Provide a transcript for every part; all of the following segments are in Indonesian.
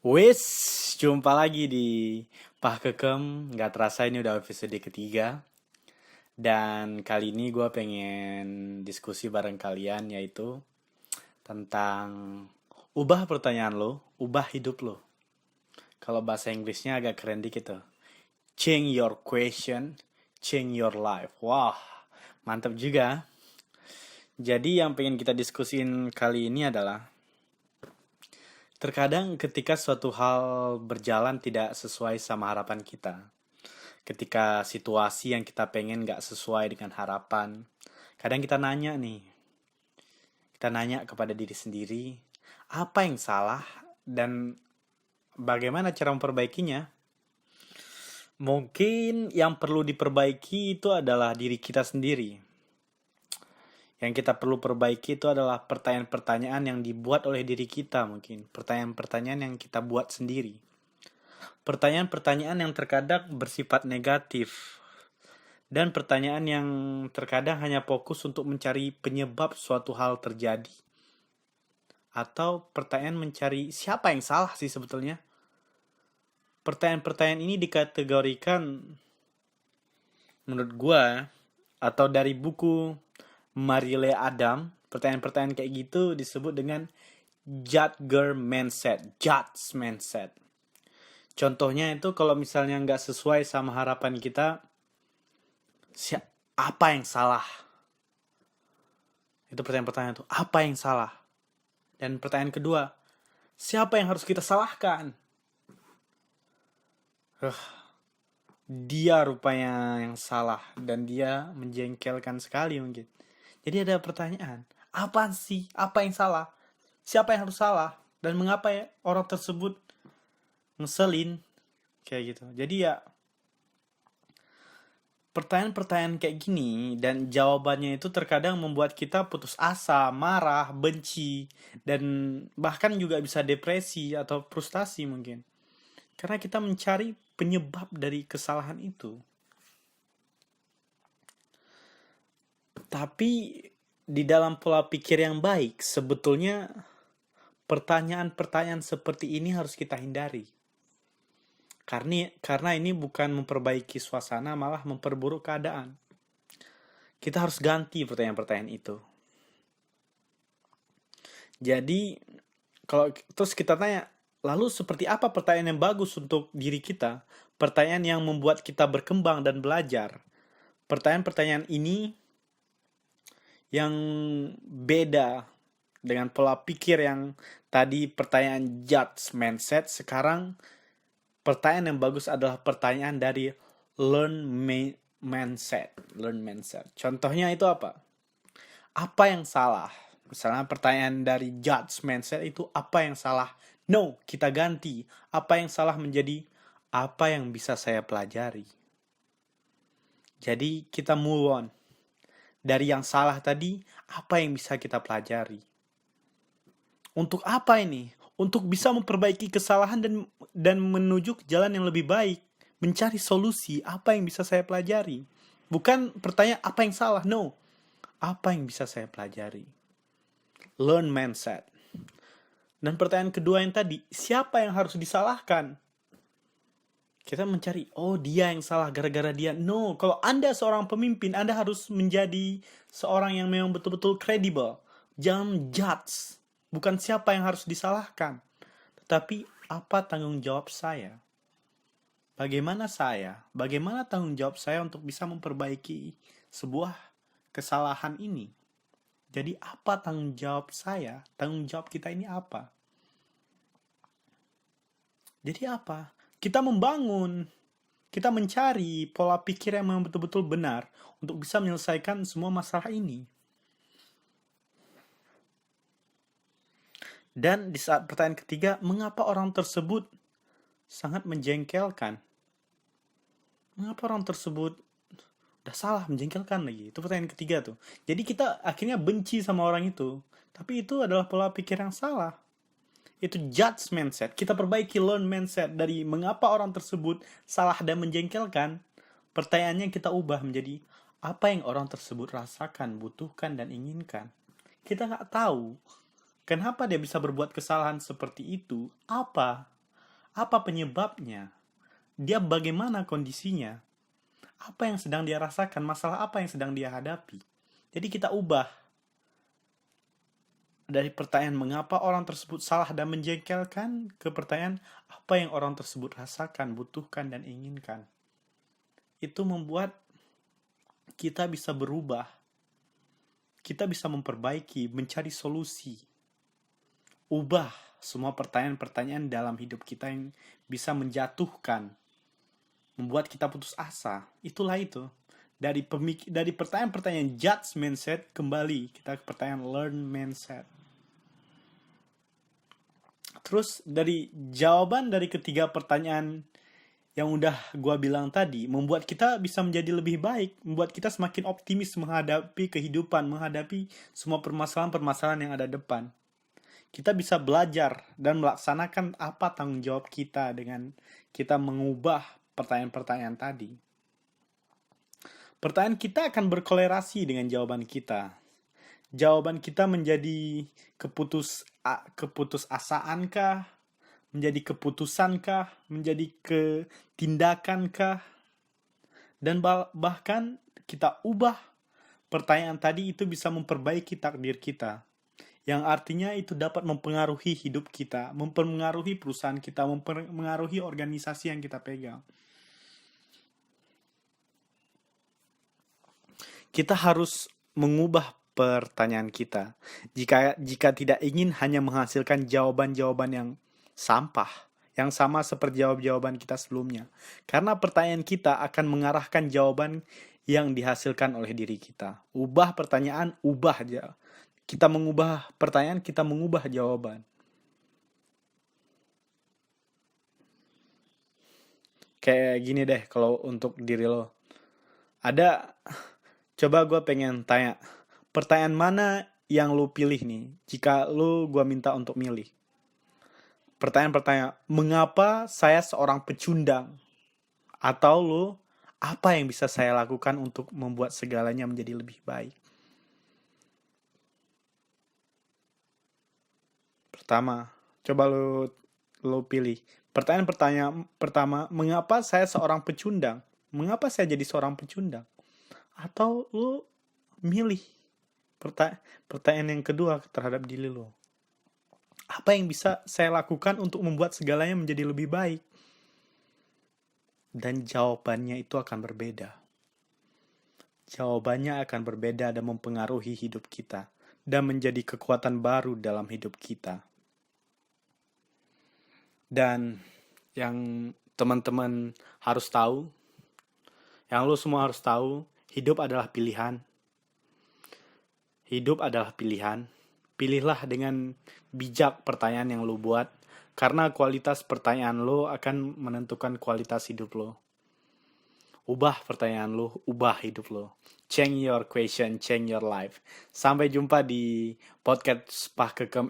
Wis, jumpa lagi di Pah Kekem. Gak terasa ini udah episode ketiga. Dan kali ini gue pengen diskusi bareng kalian, yaitu tentang ubah pertanyaan lo, ubah hidup lo. Kalau bahasa Inggrisnya agak keren dikit tuh. Change your question, change your life. Wah, mantap juga. Jadi yang pengen kita diskusin kali ini adalah terkadang ketika suatu hal berjalan tidak sesuai sama harapan kita, ketika situasi yang kita pengen gak sesuai dengan harapan, kadang kita nanya kepada diri sendiri, apa yang salah dan bagaimana cara memperbaikinya. Mungkin yang perlu diperbaiki itu adalah diri kita sendiri. Yang kita perlu perbaiki itu adalah pertanyaan-pertanyaan yang dibuat oleh diri kita mungkin. Pertanyaan-pertanyaan yang kita buat sendiri. Pertanyaan-pertanyaan yang terkadang bersifat negatif. Dan pertanyaan yang terkadang hanya fokus untuk mencari penyebab suatu hal terjadi. Atau pertanyaan mencari siapa yang salah sih sebetulnya. Pertanyaan-pertanyaan ini dikategorikan menurut gua atau dari buku Marile Adam, pertanyaan-pertanyaan kayak gitu disebut dengan judger mindset, judge mindset. Contohnya itu kalau misalnya nggak sesuai sama harapan kita, apa yang salah? Itu pertanyaan-pertanyaan itu, apa yang salah? Dan pertanyaan kedua, siapa yang harus kita salahkan? Dia rupanya yang salah dan dia menjengkelkan sekali mungkin. Jadi ada pertanyaan, apa sih? Apa yang salah? Siapa yang harus salah? Dan mengapa ya orang tersebut ngeselin? Kayak gitu. Jadi ya pertanyaan-pertanyaan kayak gini dan jawabannya itu terkadang membuat kita putus asa, marah, benci, dan bahkan juga bisa depresi atau frustasi mungkin. Karena kita mencari penyebab dari kesalahan itu. Tapi di dalam pola pikir yang baik, sebetulnya pertanyaan-pertanyaan seperti ini harus kita hindari. Karena ini bukan memperbaiki suasana, malah memperburuk keadaan. Kita harus ganti pertanyaan-pertanyaan itu. Jadi, kalau terus kita tanya, lalu seperti apa pertanyaan yang bagus untuk diri kita? Pertanyaan yang membuat kita berkembang dan belajar. Pertanyaan-pertanyaan ini yang beda dengan pola pikir yang tadi pertanyaan judge mindset, sekarang pertanyaan yang bagus adalah pertanyaan dari learn mindset. Contohnya itu apa? Apa yang salah? Misalnya pertanyaan dari judge mindset itu apa yang salah? No, kita ganti. Apa yang salah menjadi apa yang bisa saya pelajari. Jadi kita move on. Dari yang salah tadi, apa yang bisa kita pelajari? Untuk apa ini? Untuk bisa memperbaiki kesalahan dan menuju ke jalan yang lebih baik. Mencari solusi, apa yang bisa saya pelajari. Bukan pertanyaan apa yang salah, no. Apa yang bisa saya pelajari? Learn mindset. Dan pertanyaan kedua yang tadi, siapa yang harus disalahkan? Kita mencari, oh dia yang salah gara-gara dia. No, kalau Anda seorang pemimpin, Anda harus menjadi seorang yang memang betul-betul kredibel. Jangan judge. Bukan siapa yang harus disalahkan. Tetapi apa tanggung jawab saya? Bagaimana tanggung jawab saya untuk bisa memperbaiki sebuah kesalahan ini? Jadi apa tanggung jawab saya? Tanggung jawab kita ini apa? Jadi apa? Kita membangun, kita mencari pola pikir yang memang betul-betul benar untuk bisa menyelesaikan semua masalah ini. Dan di saat pertanyaan ketiga, mengapa orang tersebut sangat menjengkelkan? Mengapa orang tersebut udah salah, menjengkelkan lagi? Itu pertanyaan ketiga tuh. Jadi kita akhirnya benci sama orang itu. Tapi itu adalah pola pikir yang salah. Itu judge mindset. Kita perbaiki learn mindset dari mengapa orang tersebut salah dan menjengkelkan. Pertanyaannya kita ubah menjadi apa yang orang tersebut rasakan, butuhkan, dan inginkan. Kita nggak tahu kenapa dia bisa berbuat kesalahan seperti itu. Apa? Apa penyebabnya? Dia bagaimana kondisinya? Apa yang sedang dia rasakan? Masalah apa yang sedang dia hadapi? Jadi kita ubah dari pertanyaan mengapa orang tersebut salah dan menjengkelkan ke pertanyaan apa yang orang tersebut rasakan, butuhkan, dan inginkan. Itu membuat kita bisa berubah. Kita bisa memperbaiki, mencari solusi. Ubah semua pertanyaan-pertanyaan dalam hidup kita yang bisa menjatuhkan, membuat kita putus asa. Itulah itu. Dari pertanyaan-pertanyaan judge mindset, kembali kita ke pertanyaan learn mindset. Terus dari jawaban dari ketiga pertanyaan yang udah gua bilang tadi, membuat kita bisa menjadi lebih baik, membuat kita semakin optimis menghadapi kehidupan, menghadapi semua permasalahan-permasalahan yang ada depan. Kita bisa belajar dan melaksanakan apa tanggung jawab kita dengan kita mengubah pertanyaan-pertanyaan tadi. Pertanyaan kita akan berkolerasi dengan jawaban kita. Jawaban kita menjadi keputusasaankah, menjadi keputusankah, menjadi ketindakankah, dan bahkan kita ubah pertanyaan tadi itu bisa memperbaiki takdir kita, yang artinya itu dapat mempengaruhi hidup kita, mempengaruhi perusahaan kita, mempengaruhi organisasi yang kita pegang. Kita harus mengubah pertanyaan kita. Jika tidak ingin hanya menghasilkan jawaban-jawaban yang sampah, yang sama seperti jawaban kita sebelumnya. Karena pertanyaan kita akan mengarahkan jawaban yang dihasilkan oleh diri kita. Ubah pertanyaan, ubah aja. Kita mengubah pertanyaan, kita mengubah jawaban. Kayak gini deh kalau untuk diri lo. Coba gue pengen tanya, pertanyaan mana yang lo pilih nih jika lo gue minta untuk milih? Pertanyaan, mengapa saya seorang pecundang? Atau lo, apa yang bisa saya lakukan untuk membuat segalanya menjadi lebih baik? Pertama, coba lo pilih. Pertanyaan pertama, mengapa saya seorang pecundang? Mengapa saya jadi seorang pecundang? Atau lo milih pertanyaan yang kedua terhadap diri lo. Apa yang bisa saya lakukan untuk membuat segalanya menjadi lebih baik? Dan jawabannya itu akan berbeda. Jawabannya akan berbeda dan mempengaruhi hidup kita. Dan menjadi kekuatan baru dalam hidup kita. Dan yang teman-teman harus tahu, yang lo semua harus tahu, hidup adalah pilihan. Hidup adalah pilihan. Pilihlah dengan bijak pertanyaan yang lo buat, karena kualitas pertanyaan lo akan menentukan kualitas hidup lo. Ubah pertanyaan lo, ubah hidup lo. Change your question, change your life. Sampai jumpa di podcast Pah Kekem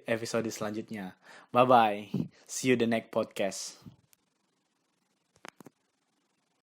episode selanjutnya. Bye-bye. See you the next podcast.